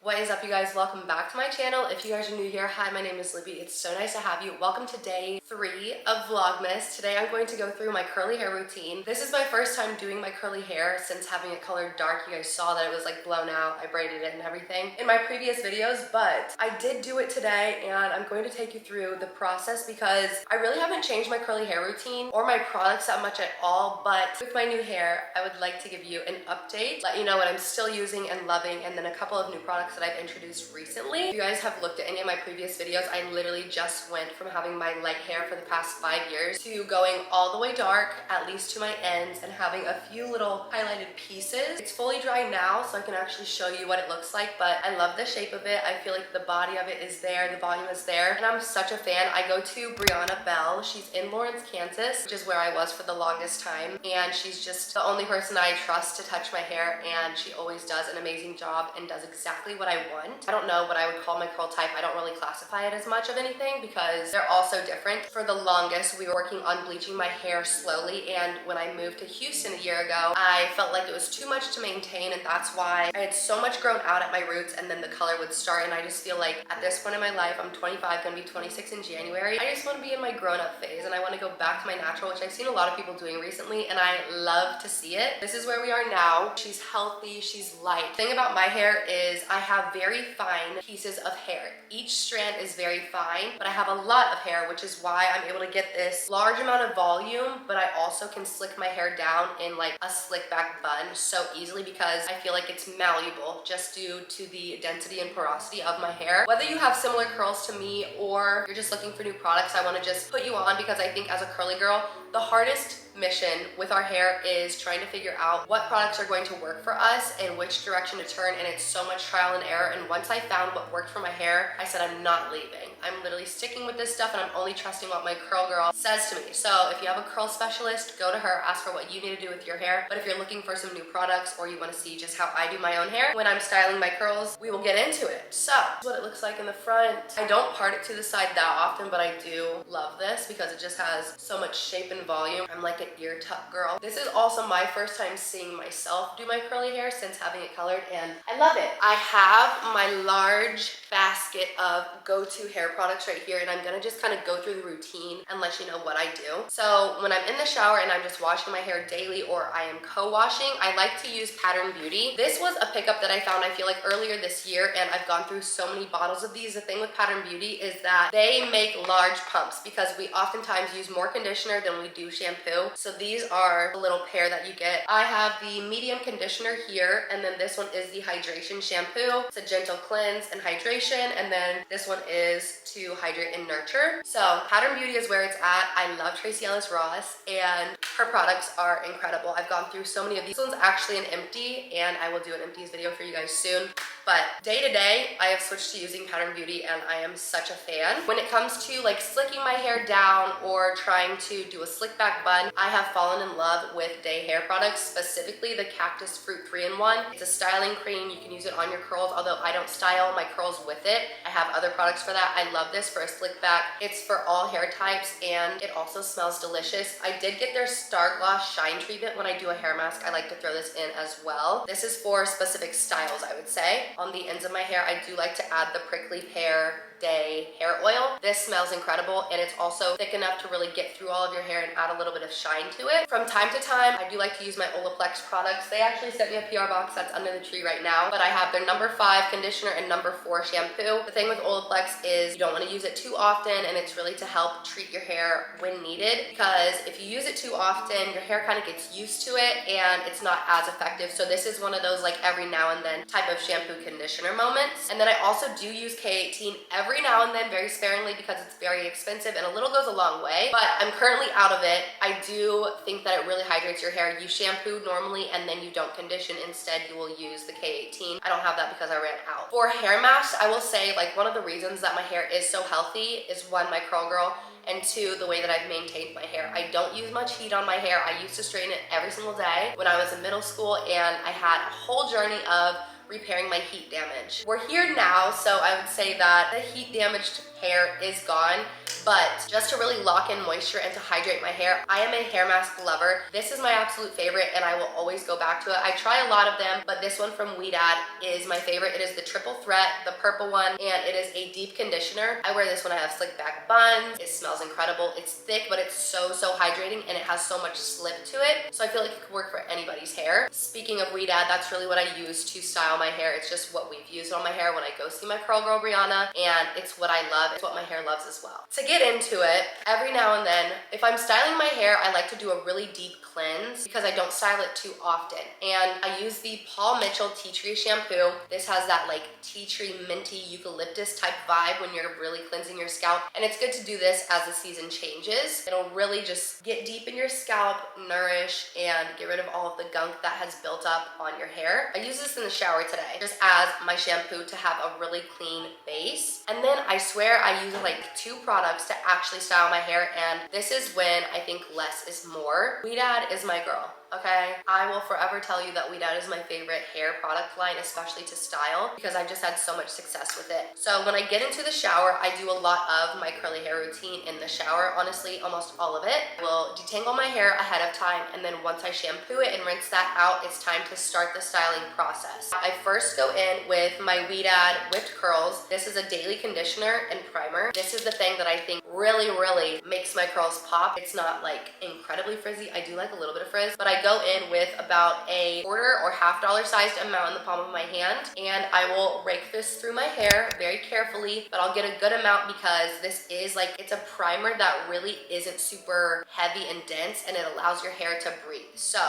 What is up, you guys? Welcome back to my channel. If you guys are new here, hi, my name is Libby. It's so nice to have you. Welcome to day 3 of Vlogmas. Today I'm going to go through my curly hair routine. This is my first time doing my curly hair since having it colored dark. You guys saw that it was like blown out. I braided it and everything in my previous videos, but I did do it today and I'm going to take you through the process because I really haven't changed my curly hair routine or my products that much at all, but with my new hair, I would like to give you an update, let you know what I'm still using and loving, and then a couple of new products that I've introduced recently. If you guys have looked at any of my previous videos, I literally just went from having my leg hair for the past 5 years to going all the way dark, at least to my ends, and having a few little highlighted pieces. It's fully dry now, so I can actually show you what it looks like, but I love the shape of it. I feel like the body of it is there, the volume is there, and I'm such a fan. I go to Brianna Bell. She's in Lawrence, Kansas, which is where I was for the longest time, and she's just the only person I trust to touch my hair, and she always does an amazing job and does exactly what I want. I don't know what I would call my curl type. I don't really classify it as much of anything because they're all so different. For the longest, we were working on bleaching my hair slowly, and when I moved to Houston a year ago, I felt like it was too much to maintain, and that's why I had so much grown out at my roots, and then the color would start, and I just feel like at this point in my life, I'm 25, gonna be 26 in January, I just want to be in my grown-up phase, and I want to go back to my natural, which I've seen a lot of people doing recently, and I love to see it. This is where we are now. She's healthy, she's light. The thing about my hair is I have very fine pieces of hair. Each strand is very fine, but I have a lot of hair, which is why I'm able to get this large amount of volume, but I also can slick my hair down in like a slick back bun so easily because I feel like it's malleable just due to the density and porosity of my hair. Whether you have similar curls to me or you're just looking for new products, I want to just put you on because I think as a curly girl, the hardest mission with our hair is trying to figure out what products are going to work for us and which direction to turn, and it's so much trial and error. And once I found what worked for my hair, I said I'm not leaving. I'm literally sticking with this stuff, and I'm only trusting what my curl girl says to me. So if you have a curl specialist, go to her, ask her what you need to do with your hair. But if you're looking for some new products or you want to see just how I do my own hair when I'm styling my curls, we will get into it. So this is what it looks like in the front. I don't part it to the side that often, but I do love this because it just has so much shape and volume. I'm like an ear tuck girl. This is also my first time seeing myself do my curly hair since having it colored, and I love it. I have my large basket of go-to hair products right here, and I'm gonna just kind of go through the routine and let you know what I do. So when I'm in the shower and I'm just washing my hair daily or I am co-washing, I like to use Pattern Beauty. This was a pickup that I found, I feel like, earlier this year, and I've gone through so many bottles of these. The thing with Pattern Beauty is that they make large pumps because we oftentimes use more conditioner than we do shampoo. So these are the little pair that you get. I have the medium conditioner here, and then this one is the hydration shampoo. It's a gentle cleanse and hydration, and then this one is to hydrate and nurture. So Pattern Beauty is where it's at. I love Tracy Ellis Ross, and her products are incredible. I've gone through so many of these. This one's actually an empty, and I will do an empties video for you guys soon. But day to day, I have switched to using Pattern Beauty, and I am such a fan. When it comes to like slicking my hair down or trying to do a slick back bun, I have fallen in love with Day hair products, specifically the Cactus Fruit 3-in-1. It's a styling cream. You can use it on your curls, although I don't style my curls with it. I have other products for that. I love this for a slick back. It's for all hair types, and it also smells delicious. I did get their Star Gloss Shine treatment when I do a hair mask. I like to throw this in as well. This is for specific styles, I would say. On the ends of my hair, I do like to add the Prickly Pear Day hair oil. This smells incredible, and it's also thick enough to really get through all of your hair and add a little bit of shine to it. From time to time, I do like to use my Olaplex products. They actually sent me a PR box that's under the tree right now, but I have their number 5 conditioner and number 4 shampoo. The thing with Olaplex is you don't want to use it too often, and it's really to help treat your hair when needed, because if you use it too often, your hair kind of gets used to it and it's not as effective. So this is one of those like every now and then type of shampoo conditioner moments. And then I also do use K18 every now and then, very sparingly, because it's very expensive and a little goes a long way, but I'm currently out of it. I do think that it really hydrates your hair. You shampoo normally and then you don't condition. Instead, you will use the K18. I don't have that because I ran out. For hair masks, I will say, like, one of the reasons that my hair is so healthy is, one, my curl girl, and 2, the way that I've maintained my hair. I don't use much heat on my hair. I used to straighten it every single day when I was in middle school, and I had a whole journey of repairing my heat damage. We're here now, so I would say that the heat damaged hair is gone, but just to really lock in moisture and to hydrate my hair, I am a hair mask lover. This is my absolute favorite and I will always go back to it. I try a lot of them, but this one from Weedad is my favorite. It is the triple threat, the purple one, and it is a deep conditioner. I wear this when I have slick back buns. It smells incredible. It's thick, but it's so hydrating and it has so much slip to it. So I feel like it could work for anybody's hair. Speaking of Weedad, that's really what I use to style my hair. It's just what we've used on my hair when I go see my curl girl Brianna, and it's what I love. It's what my hair loves as well. To get into it, every now and then, if I'm styling my hair, I like to do a really deep cleanse because I don't style it too often. And I use the Paul Mitchell Tea Tree shampoo. This has that like tea tree minty eucalyptus type vibe when you're really cleansing your scalp. And it's good to do this as the season changes. It'll really just get deep in your scalp, nourish, and get rid of all of the gunk that has built up on your hair. I use this in the shower today just as my shampoo to have a really clean base. And then I swear I use like 2 products to actually style my hair, and this is when I think less is more. Weedad is my girl. Okay, I will forever tell you that Weedad is my favorite hair product line, especially to style, because I've just had so much success with it. So when I get into the shower, I do a lot of my curly hair routine in the shower. Honestly, almost all of it. I will detangle my hair ahead of time, and then once I shampoo it and rinse that out, it's time to start the styling process. I first go in with my Weedad whipped curls. This is a daily conditioner and primer. This is the thing that I think really makes my curls pop. It's not like incredibly frizzy. I do like a little bit of frizz, but I go in with about a quarter or $half sized amount in the palm of my hand, and I will rake this through my hair very carefully, but I'll get a good amount because this is like, it's a primer that really isn't super heavy and dense, and it allows your hair to breathe. So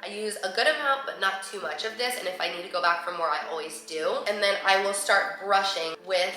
I use a good amount, but not too much of this, and if I need to go back for more, I always do. And then I will start brushing with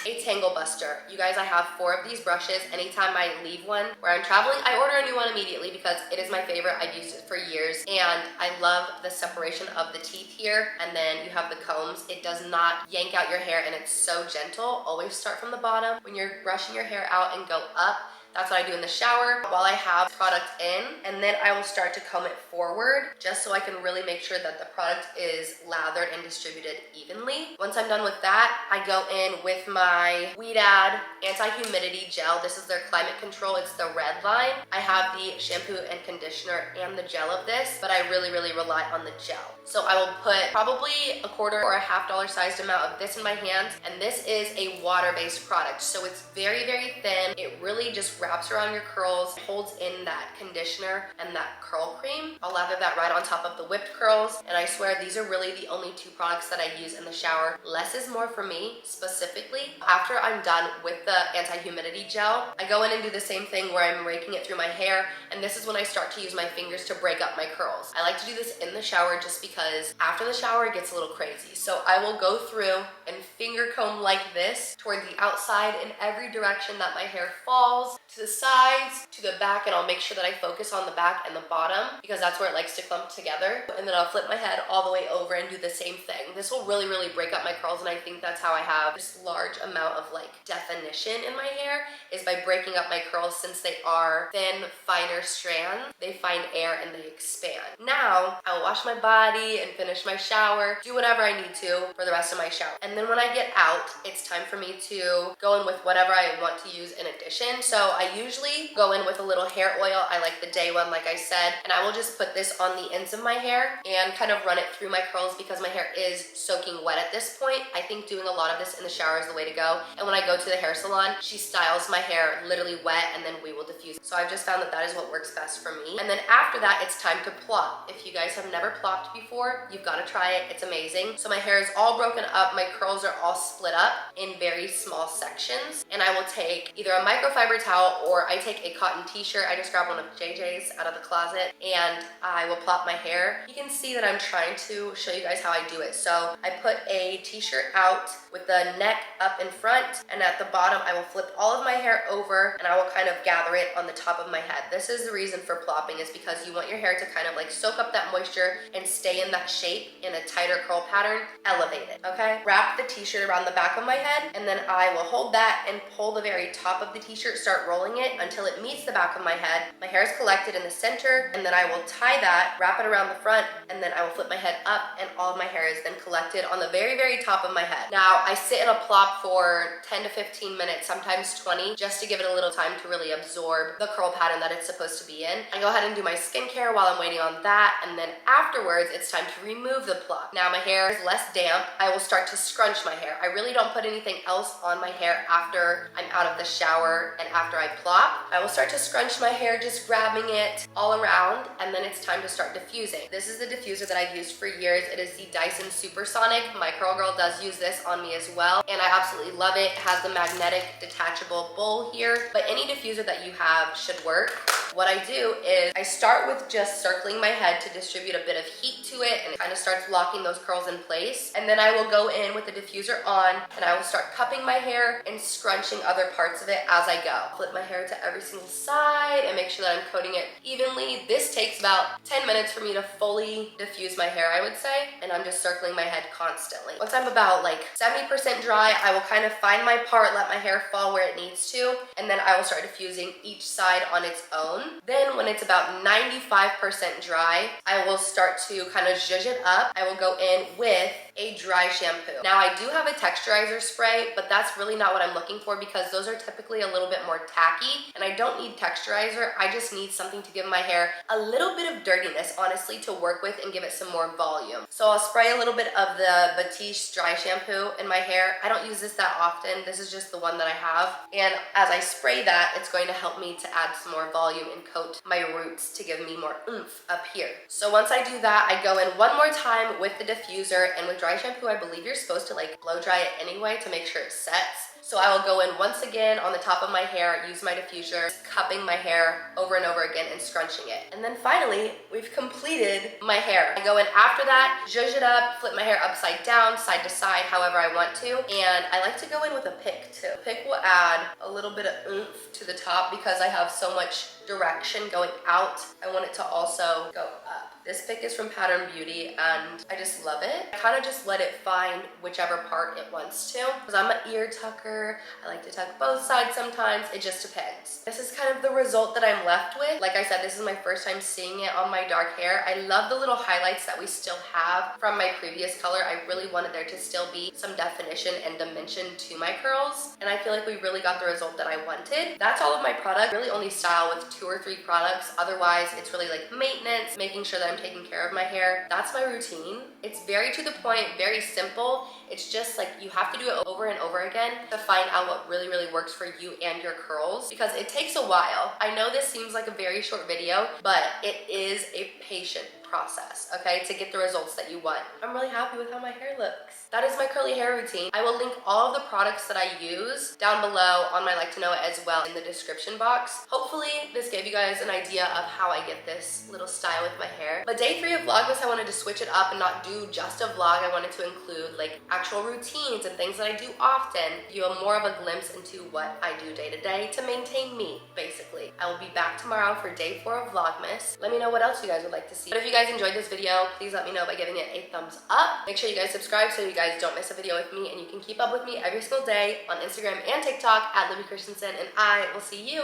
a Tangle Buster. You guys, I have 4 of these brushes. Anytime I leave one where I'm traveling, I order a new one immediately because it is my favorite. I've used it for years, and I love the separation of the teeth here, and then you have the combs. It does not yank out your hair, and it's so gentle. Always start from the bottom when you're brushing your hair out and go up. That's what I do in the shower while I have product in, and then I will start to comb it forward just so I can really make sure that the product is lathered and distributed evenly. Once I'm done with that, I go in with my Weedad anti-humidity gel. This is their climate control. It's the red line. I have the shampoo and conditioner and the gel of this, but I really rely on the gel. So I will put probably a quarter or a $half sized amount of this in my hands, and this is a water-based product. So it's very thin. It really just wraps around your curls, holds in that conditioner and that curl cream. I'll lather that right on top of the whipped curls, and I swear these are really the only 2 products that I use in the shower. Less is more for me specifically. After I'm done with the anti-humidity gel, I go in and do the same thing where I'm raking it through my hair, and this is when I start to use my fingers to break up my curls. I like to do this in the shower just because after the shower it gets a little crazy. So I will go through and finger comb like this toward the outside in every direction that my hair falls, to the sides, to the back, and I'll make sure that I focus on the back and the bottom because that's where it likes to clump together. And then I'll flip my head all the way over and do the same thing. This will really break up my curls, and I think that's how I have this large amount of like definition in my hair, is by breaking up my curls. Since they are thin, finer strands, they find air and they expand. Now, I will wash my body and finish my shower, do whatever I need to for the rest of my shower. And then when I get out, it's time for me to go in with whatever I want to use in addition. So I usually go in with a little hair oil. I like the day one, like I said, and I will just put this on the ends of my hair and kind of run it through my curls because my hair is soaking wet at this point. I think doing a lot of this in the shower is the way to go. And when I go to the hair salon, she styles my hair literally wet, and then we will diffuse. So I've just found that that is what works best for me. And then after that, it's time to plop. If you guys have never plopped before, you've got to try it. It's amazing. So my hair is all broken up. My curls are all split up in very small sections. And I will take either a microfiber towel, or I take a cotton t-shirt. I just grab one of JJ's out of the closet, and I will plop my hair. You can see that I'm trying to show you guys how I do it. So I put a t-shirt out with the neck up in front, and at the bottom I will flip all of my hair over, and I will kind of gather it on the top of my head. This is the reason for plopping, is because you want your hair to kind of like soak up that moisture and stay in that shape in a tighter curl pattern, elevate it, okay? Wrap the t-shirt around the back of my head, and then I will hold that and pull the very top of the t-shirt, start rolling rolling it until it meets the back of my head. My hair is collected in the center, and then I will tie that, wrap it around the front, and then I will flip my head up, and all of my hair is then collected on the very, very top of my head. Now, I sit in a plop for 10 to 15 minutes, sometimes 20, just to give it a little time to really absorb the curl pattern that it's supposed to be in. I go ahead and do my skincare while I'm waiting on that, and then afterwards, it's time to remove the plop. Now, my hair is less damp. I will start to scrunch my hair. I really don't put anything else on my hair after I'm out of the shower and after I plop. I will start to scrunch my hair, just grabbing it all around, and then it's time to start diffusing. This is the diffuser that I've used for years. It is the Dyson Supersonic. My curl girl does use this on me as well, and I absolutely love it. It has the magnetic detachable bowl here, but any diffuser that you have should work. What I do is I start with just circling my head to distribute a bit of heat to it, and it kind of starts locking those curls in place. And then I will go in with the diffuser on, and I will start cupping my hair and scrunching other parts of it as I go. Flip my hair to every single side and make sure that I'm coating it evenly. This takes about 10 minutes for me to fully diffuse my hair, I would say, and I'm just circling my head constantly. Once I'm about like 70% dry, I will kind of find my part, let my hair fall where it needs to, and then I will start diffusing each side on its own. Then when it's about 95% dry, I will start to kind of zhuzh it up. I will go in with a dry shampoo. Now, I do have a texturizer spray, but that's really not what I'm looking for because those are typically a little bit more tacky, and I don't need texturizer. I just need something to give my hair a little bit of dirtiness, honestly, to work with and give it some more volume. So I'll spray a little bit of the Batiste dry shampoo in my hair. I don't use this that often. This is just the one that I have. And as I spray that, it's going to help me to add some more volume and coat my roots to give me more oomph up here. So once I do that, I go in one more time with the diffuser, and with dry shampoo, I believe you're supposed to like blow dry it anyway to make sure it sets. So I will go in once again on the top of my hair, use my diffuser, cupping my hair over and over again and scrunching it. And then finally, we've completed my hair. I go in after that, zhuzh it up, flip my hair upside down, side to side, however I want to. And I like to go in with a pick too. Pick will add a little bit of oomph to the top because I have so much direction going out. I want it to also go up. This pick is from Pattern Beauty, and I just love it. I kind of just let it find whichever part it wants to. Because I'm an ear tucker, I like to tuck both sides sometimes. It just depends. This is kind of the result that I'm left with. Like I said, this is my first time seeing it on my dark hair. I love the little highlights that we still have from my previous color. I really wanted there to still be some definition and dimension to my curls, and I feel like we really got the result that I wanted. That's all of my product. I really only style with 2 or 3 products. Otherwise, it's really like maintenance, making sure that I'm taking care of my hair. That's my routine. It's very to the point, very simple. It's just like you have to do it over and over again to find out what really, really works for you and your curls, because it takes a while. I know this seems like a very short video, but it is a patient process, okay, to get the results that you want. I'm really happy with how my hair looks. That is my curly hair routine. I will link all of the products that I use down below on my Like to Know It as well in the description box. Hopefully this gave you guys an idea of how I get this little style with my hair. But day 3 of Vlogmas, I wanted to switch it up and not do just a vlog. I wanted to include like actual routines and things that I do often, give you more of a glimpse into what I do day to day to maintain me, basically. I will be back tomorrow for day 4 of Vlogmas. Let me know what else you guys would like to see. But if you guys enjoyed this video, please let me know by giving it a thumbs up. Make sure you guys subscribe so you guys don't miss a video with me, and you can keep up with me every single day on Instagram and TikTok at Libby Christensen, and I will see you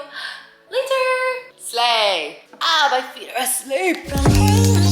later. Slay. Ah, my feet are asleep.